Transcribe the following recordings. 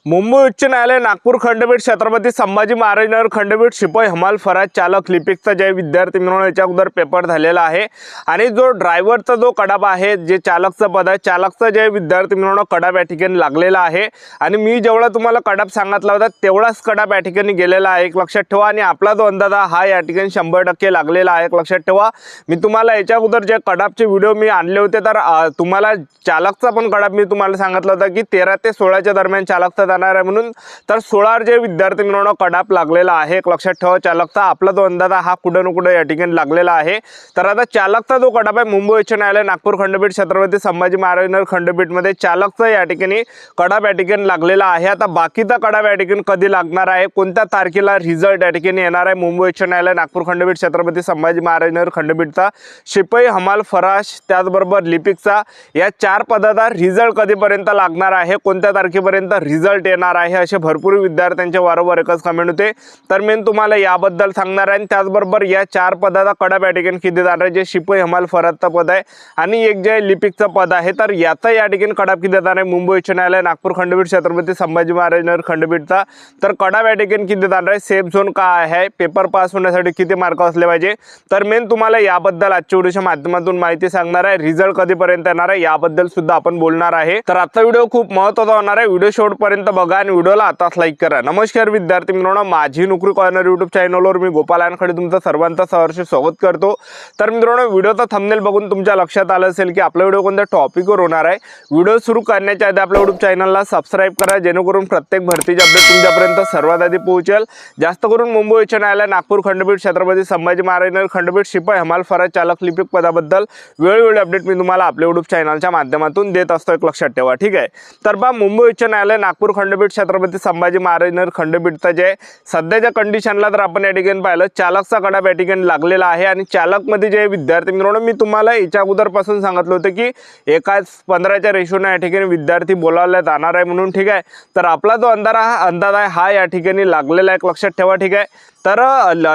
मुंबई उच्च न्यायालय नागपूर खंडपीठ छत्रपती संभाजी महाराज खंडपीठ शिपाई हमाल फराज चालक लिपिकचा जे विद्यार्थी मिळून याच्या अगोदर पेपर झालेला आहे आणि जो ड्रायव्हरचा जो कडाप आहे जे चालकचं पद आहे चालकचा जे विद्यार्थी मिळून कडाप या ठिकाणी लागलेला आहे आणि मी जेवढा तुम्हाला कडाप सांगितला होता तेवढाच कडाप या ठिकाणी गेलेला आहे। एक लक्षात ठेवा आणि आपला जो अंदाज हा या ठिकाणी 100% लागलेला आहे। एक लक्षात ठेवा मी तुम्हाला याच्या अगोदर जे कडापचे व्हिडिओ मी आणले होते तर तुम्हाला चालकचा पण कडाप मी तुम्हाला सांगितलं होतं की 13 ते 16 च्या दरम्यान चालकचा जाणार आहे म्हणून तर 16 जे विद्यार्थी मिळून कडाप लागलेला आहे। एक लक्षात ठेवा चालकचा आपला जो अंदाज हा कुठे ना कुठे या ठिकाणी लागलेला आहे। तर आता चालकचा जो कडाप आहे मुंबई उच्च न्यायालय नागपूर खंडपीठ छत्रपती संभाजी महाराज खंडपीठ मध्ये चालकचा या ठिकाणी कडाप या ठिकाणी लागलेला आहे। आता बाकीचा कडाप या ठिकाणी कधी लागणार आहे कोणत्या तारखेला रिझल्ट या ठिकाणी येणार आहे मुंबई उच्च न्यायालय नागपूर खंडपीठ छत्रपती संभाजी महाराज खंडपीठचा शिपाई हमाल फराश त्याचबरोबर लिपिकचा या 4 पदाचा रिझल्ट कधीपर्यंत लागणार आहे कोणत्या तारखेपर्यंत रिझल्ट येणार आहे असे भरपूर विद्यार्थ्यांचे वारंवार एकच कमेंट होते। तर मी तुम्हाला याबद्दल सांगणार आहे। त्याचबरोबर या 4 पदाचा कडाप या ठिकाणी किती जाणार आहे जे शिपाई हमाल फराजचा पद आहे आणि एक जे लिपिकचं पद आहे तर याचा या ठिकाणी कडाप किती जाणार आहे मुंबई उच्च न्यायालय नागपूर खंडपीठ छत्रपती संभाजी महाराज खंडपीठचा तर कडाप या ठिकाणी किती जाणार आहे सेफ झोन काय आहे पेपर पास होण्यासाठी किती मार्क असले पाहिजे तर मी तुम्हाला याबद्दल आजच्या व्हिडिओच्या माध्यमातून माहिती सांगणार आहे। रिझल्ट कधीपर्यंत येणार आहे याबद्दल सुद्धा आपण बोलणार आहे। तर आजचा व्हिडिओ खूप महत्त्वाचा होणार आहे। व्हिडिओ शेवटपर्यंत बघा आणि व्हिडिओला आताच लाईक करा। नमस्कार विद्यार्थी मित्रांनो माझी नोकरी कॉर्नर यूट्यूब चॅनलवर मी गोपाल यांकडे तुमचं सर्वांचं सहर्ष स्वागत करतो। तर मित्रांनो व्हिडिओचा थंबनेल बघून तुमच्या लक्षात आलं असेल की आपला व्हिडिओ कोणत्या टॉपिकवर होणार आहे। व्हिडिओ सुरू करण्याच्या आधी आपल्या यूट्यूब चॅनलला सबस्क्राइब करा जेणेकरून प्रत्येक भरतीचे अपडेट तुमच्यापर्यंत सर्वात आधी पोहोचेल। जास्त करून मुंबई उच्च न्यायालय नागपूर खंडपीठ छत्रपती संभाजी महाराज खंडपीठ शिपाई हमाल फराज चालक लिपिक पदाबद्दल वेळोवेळी अपडेट मी तुम्हाला आपल्या यूट्यूब चॅनलच्या माध्यमातून देत असतो एक लक्षात ठेवा ठीक आहे। तर बा मुंबई उच्च न्यायालय नागपूर खंडपीठ छत्रपती संभाजी महाराज खंडपीठचा जे सध्याच्या कंडिशनला तर आपण या ठिकाणी पाहिलं चालकचा कडाप या ठिकाणी लागलेला आहे आणि चालक मध्ये जे विद्यार्थी मिळून मी तुम्हाला याच्या अगोदरपासून सांगितलं होतं की एकाच 15च्या रेशोने या ठिकाणी विद्यार्थी बोलावले जाणार आहे म्हणून ठीक आहे। तर आपला जो अंदाज आहे हा या ठिकाणी लागलेला आहे एक लक्षात ठेवा ठीक आहे। तर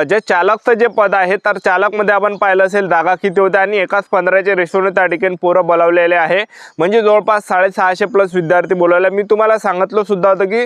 जे चालकचं जे पद आहे तर चालकमध्ये आपण पाहिलं असेल जागा किती होत्या आणि एकाच 15च्या रेशोने त्या ठिकाणी पोरं बोलावलेले आहे म्हणजे जवळपास 650 प्लस विद्यार्थी बोलावले। मी तुम्हाला सांगितलं सुद्धा होतं की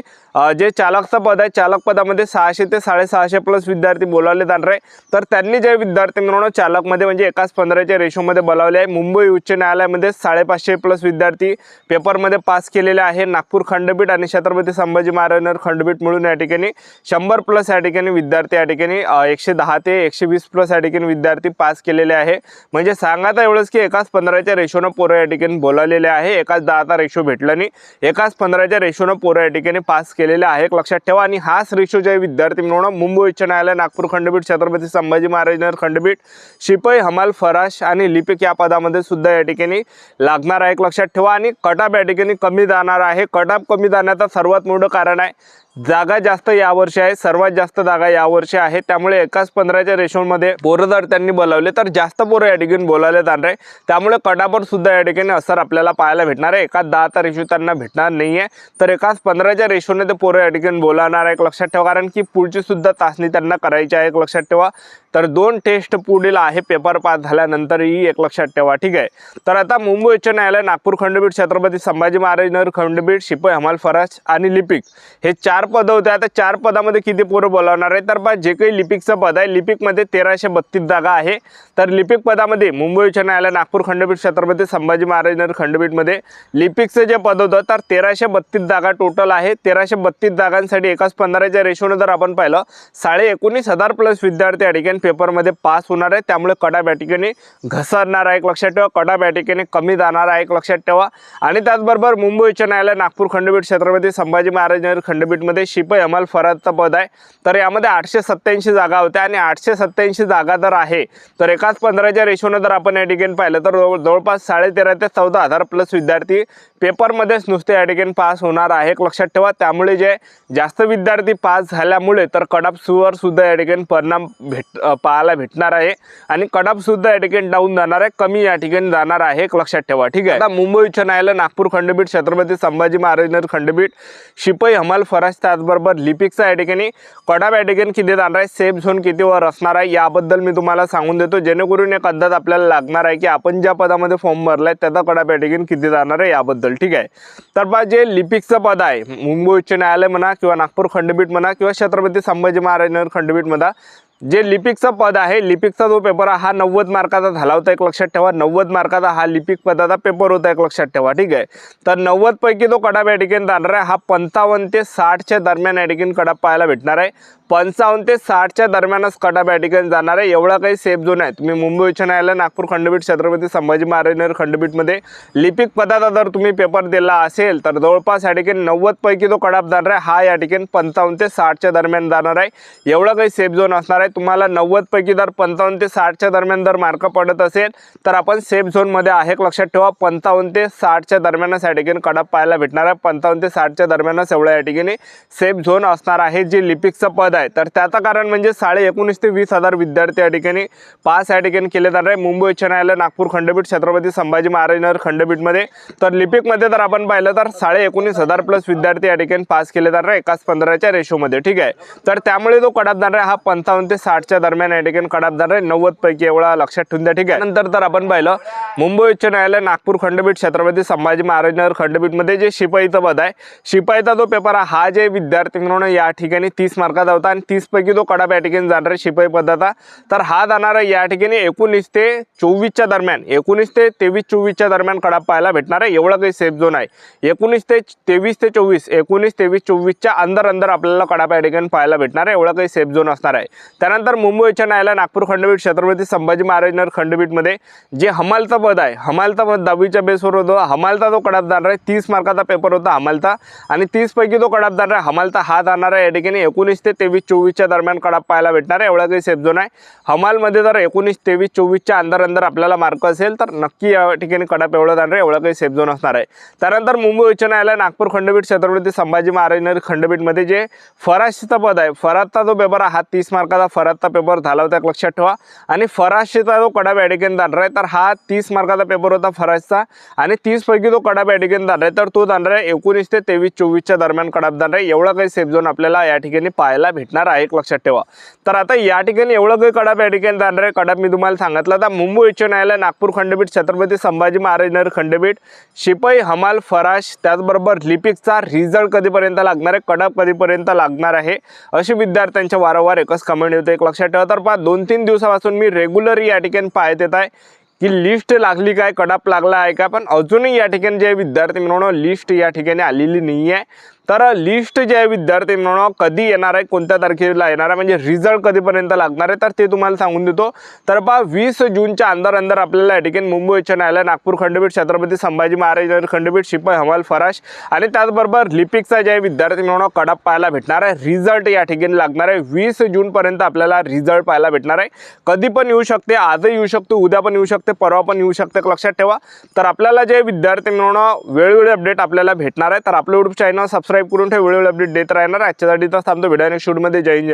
जे चालकचं पद आहे चालक पदामध्ये 600 ते 650 प्लस विद्यार्थी बोलावले जाणार आहे। तर त्यांनी जे विद्यार्थी मिळवणं चालकमध्ये म्हणजे एकाच 15च्या रेशोमध्ये बोलावले आहे। मुंबई उच्च न्यायालयामध्ये 550 प्लस विद्यार्थी पेपरमध्ये पास केलेले आहे। नागपूर खंडपीठ आणि छत्रपती संभाजी महाराज खंडपीठ मिळून या ठिकाणी 100 प्लस या ठिकाणी विद्यार्थी या ठिकाणी 110 ते 120 प्लस या ठिकाणी विद्यार्थी पास केलेले आहे। म्हणजे सांगायचं एवढंच की एकाच 15च्या रेशोनं पोरं या ठिकाणी बोलावलेले आहे एकाच 10चा रेशो भेटला नाही एकाच 15च्या रेशोनं पोरं या ठिकाणी पास केलेले आहे एक लक्षात ठेवा। आणि हाच रेशो जे विद्यार्थी मिळवणं मुंबई उच्च न्यायालय नागपूर खंडपीठ छत्रपती संभाजी महाराज खंडपीठ शिपाई हमाल फराश आणि लिपिक या पदामध्ये सुद्धा या ठिकाणी लागणार आहे एक लक्षात ठेवा। आणि कटाप या ठिकाणी कमी जाणार आहे। कटाप कमी जाण्याचं सर्वात मोठं कारण आहे जागा जास्त यावर्षी आहे सर्वात जास्त जागा यावर्षी आहे त्यामुळे एकाच 15च्या रेशोमध्ये पोरं जर त्यांनी बोलावले तर जास्त पोरं या ठिकाणी बोलावले जाणार आहे त्यामुळे कटापवर सुद्धा या ठिकाणी असर आपल्याला पाहायला भेटणार आहे। एकाच 10चा रेशो त्यांना भेटणार नाहीये तर एकाच 15च्या रेशोने ते पोरं या ठिकाणी बोलावणार आहे एक लक्षात ठेवा कारण की पुढची सुद्धा चाचणी त्यांना करायची आहे एक लक्षात ठेवा। तर 2 टेस्ट पुढील आहे पेपर पास झाल्यानंतरही एक लक्षात ठेवा ठीक आहे। तर आता मुंबई उच्च न्यायालय नागपूर खंडपीठ छत्रपती संभाजी महाराज खंडपीठ शिपाई हमाल फराज आणि लिपिक हे 4 पद होते। आता 4 पदामध्ये किती पोरं बोलावणार आहे तर जे काही लिपिकचं पद आहे लिपिकमध्ये 1332 जागा आहे। तर लिपिक पदामध्ये मुंबई उच्च न्यायालय नागपूर खंडपीठ छत्रपती संभाजी महाराज खंडपीठमध्ये लिपिकचं जे पद होतं तर 1332 जागा टोटल आहे। 1332 जागांसाठी एकाच 15च्या रेशोने जर आपण पाहिलं 19,500 प्लस विद्यार्थी या ठिकाणी पेपरमध्ये पास होणार आहे त्यामुळे कडाप या ठिकाणी घसरणार आहे एक लक्षात ठेवा। कडाप या ठिकाणी कमी जाणार आहे एक लक्षात ठेवा। आणि त्याचबरोबर मुंबई उच्च न्यायालय नागपूर खंडपीठ छत्रपती संभाजी महाराज खंडपीठमध्ये शिपाई हमाल फराजचं पद आहे तर यामध्ये 887 जागा होत्या आणि 887 जागा जर आहे तर एकाच 15च्या रेशोने जर आपण या ठिकाणी पाहिलं तर जवळपास 13.5 ते 14,000 प्लस विद्यार्थी पेपरमध्येच नुसते या ठिकाणी पास होणार आहे एक लक्षात ठेवा। त्यामुळे जे जास्त विद्यार्थी पास झाल्यामुळे तर कडाप सुवर सुद्धा या ठिकाणी परिणाम पाहायला भेटणार आहे आणि कडाप सुद्धा या ठिकाणी डाऊन जाणार आहे कमी या ठिकाणी जाणार आहे एक लक्षात ठेवा ठीक आहे। आता मुंबई उच्च न्यायालय नागपूर खंडपीठ छत्रपती संभाजी महाराज खंडपीठ शिपाई हमाल फराज त्याचबरोबर लिपिकचा या ठिकाणी कडाप या ठिकाणी किती जाणार आहे, सेफ झोन किती वर असणार आहे याबद्दल मी तुम्हाला सांगून देतो, जेणेकरून एक अंदाज आपल्याला लागणार आहे की आपण ज्या पदामध्ये फॉर्म भरलाय त्याचा कडाप या ठिकाणी किती जाणार आहे याबद्दल। ठीक आहे, तर बा जे लिपिकचं पद आहे मुंबई उच्च न्यायालय म्हणा किंवा नागपूर खंडपीठ म्हणा किंवा छत्रपती संभाजी महाराज खंडपीठ म्हणा, जे लिपिकचं पद आहे, लिपिकचा जो पेपर हा 90 मार्काचा झाला होता, एक लक्षात ठेवा। 90 मार्काचा हा लिपिक पदाचा पेपर होता, एक लक्षात ठेवा। ठीक आहे, तर 90 पैकी तो कडाप या ठिकाणी जाणार आहे हा 55 ते 60च्या दरम्यान या ठिकाणी कडाप पाहायला भेटणार आहे। 55 ते 60च्या दरम्यानच कडाप या ठिकाणी जाणार आहे, एवढा काही सेफ झोन आहे। तुम्ही मुंबई उच्च न्यायालय, नागपूर खंडपीठ, छत्रपती संभाजी महाराज खंडपीठमध्ये लिपिक पदाचा जर तुम्ही पेपर दिला असेल तर जवळपास या ठिकाणी 90 पैकी तो कडाप जाणार आहे हा या ठिकाणी 55 ते 60च्या दरम्यान जाणार आहे, एवढा काही सेफ झोन असणार आहे। तुम्हाला 90 पैकी जर 55 ते 60च्या दरम्यान जर मार्क पडत असेल तर आपण सेफ झोन मध्ये आहे, लक्षात ठेवा। 55 ते 60च्या दरम्यानच या ठिकाणी कडाप पाहायला भेटणार आहे, 55 ते 60च्या दरम्यानच एवढा या ठिकाणी सेफ झोन असणार आहे जे लिपिकचं पद आहे। तर त्याचं कारण म्हणजे 19,500 ते 20,000 विद्यार्थी या ठिकाणी पास या ठिकाणी केले जाणार आहे मुंबई उच्च न्यायालय, नागपूर खंडपीठ, छत्रपती संभाजी महाराज खंडपीठमध्ये। तर लिपिकमध्ये जर आपण पाहिलं तर 19,500 प्लस विद्यार्थी या ठिकाणी पास केले जाणार आहे 1:15च्या रेशोमध्ये। ठीक आहे, तर त्यामुळे जो कडाप जाणार आहे हा 55 ते 60च्या दरम्यान या ठिकाणी कडाप जाणार आहे, 90 पैकी एवढा लक्षात ठेवून द्या। ठीक आहे, नंतर तर आपण पाहिलं मुंबई उच्च न्यायालय, नागपूर खंडपीठ, छत्रपती संभाजी महाराज खंडपीठमध्ये जे शिपाईचं पद आहे, शिपाईचा जो पेपर हा जे विद्यार्थी म्हणून या ठिकाणी 30 मार्काचा होता आणि 30 पैकी तो कडाप या ठिकाणी जाणार आहे शिपाई पदाचा। तर हा जाणार आहे या ठिकाणी 19 ते 24च्या दरम्यान, 19 ते 23-24च्या दरम्यान कडाप पाहायला भेटणार आहे, एवढा काही सेफ झोन आहे। 19 ते 24 19-23-24च्या अंदर आपल्याला कडाप या ठिकाणी पाहायला भेटणार आहे, एवढा काही सेफ झोन असणार आहे। त्यानंतर मुंबई उच्च न्यायालय, नागपूर खंडपीठ, छत्रपती संभाजी महाराज खंडपीठमध्ये जे हमालचं पद आहे, हमालचा पद 10वीच्या बेसवर होतं, हमालचा जो कडाप जाणार आहे 30 मार्काचा पेपर होता हमालचा आणि 30 पैकी तो कडाप जाणार आहे हमालचा हा जाणार आहे या ठिकाणी 19 ते 23-24च्या दरम्यान कडाप पाहायला भेटणार आहे, एवढा काही सेफ झोन आहे। हमालमध्ये जर 19, 23, 24च्या अंदर आपल्याला मार्क असेल तर नक्की या ठिकाणी कडाप एवढा जाणार आहे, एवढा काही सेफ झोन असणार आहे। त्यानंतर मुंबई उच्च न्यायालय, नागपूर खंडपीठ, छत्रपती संभाजी महाराज खंडपीठमध्ये जे फराशीचं पद आहे, फरादचा जो पेपर हा 30 मार्काचा फरादचा पेपर झाला होता, लक्षात ठेवा। आणि फराशीचा जो कडाप या ठिकाणी जाणार आहे तर हा 30 मार्काचा पेपर होता फराशीचा आणि 30 पैकी तो कडाप या ठिकाणी जाणार आहे तर तो जाणार आहे 19 ते 23-24च्या दरम्यान कडाप जाणार आहे, एवढा काही सेफ झोन आपल्याला या ठिकाणी पाहायला भेटणार आहे, लक्षात ठेवा। तर आता या ठिकाणी एवढं काही कडाप या ठिकाणी जाणार आहे, कडाप मी तुम्हाला सांगितलं तर मुंबई उच्च न्यायालय, नागपूर खंडपीठ, छत्रपती संभाजी महाराज खंडपीठ, शिपाई, हमाल, फराश, त्याचबरोबर लिपिकचा रिझल्ट कधीपर्यंत लागणार आहे, कडाप कधीपर्यंत लागणार आहे, अशी विद्यार्थ्यांच्या वारंवार एकच कमेंट येते, एक लक्षात ठेवा। तर 2-3 दिवसापासून मी रेग्युलर या ठिकाणी पाहत येत आहे की लिस्ट लागली काय, कडाप लागला आहे का, पण अजूनही या ठिकाणी जे विद्यार्थी मित्रांनो लिस्ट या ठिकाणी आलेली नाही आहे। तर लिस्ट जे आहे विद्यार्थी मित्रांनो कधी येणार आहे, कोणत्या तारखेला येणार आहे, म्हणजे रिझल्ट कधीपर्यंत लागणार आहे तर ते तुम्हाला सांगून देतो। तर 20 जूनच्या अंदर आपल्याला या ठिकाणी मुंबई उच्च न्यायालय, नागपूर खंडपीठ, छत्रपती संभाजी महाराज खंडपीठ, शिपाई, हमाल, फराश आणि त्याचबरोबर लिपिकचा जे विद्यार्थी मित्रांनो कडाप पाहायला भेटणार आहे, रिझल्ट या ठिकाणी लागणार आहे। 20 जूनपर्यंत आपल्याला रिझल्ट पाहायला भेटणार आहे, कधी पण येऊ शकते, आजही येऊ शकतो, उद्या पण येऊ शकते, परवा पण येऊ शकते, लक्षात ठेवा। तर आपल्याला जे विद्यार्थी मित्रांनो वेळोवेळी अपडेट आपल्याला भेटणार आहे, तर आपलं YouTube चॅनल सबस्क्राइब करून ठेवा, वेळोवेळी अपडेट देत राहणार। आजच्यासाठी तर थांबतो, व्हिडिओ नेक्स्ट शूटमध्ये, जय हिंद।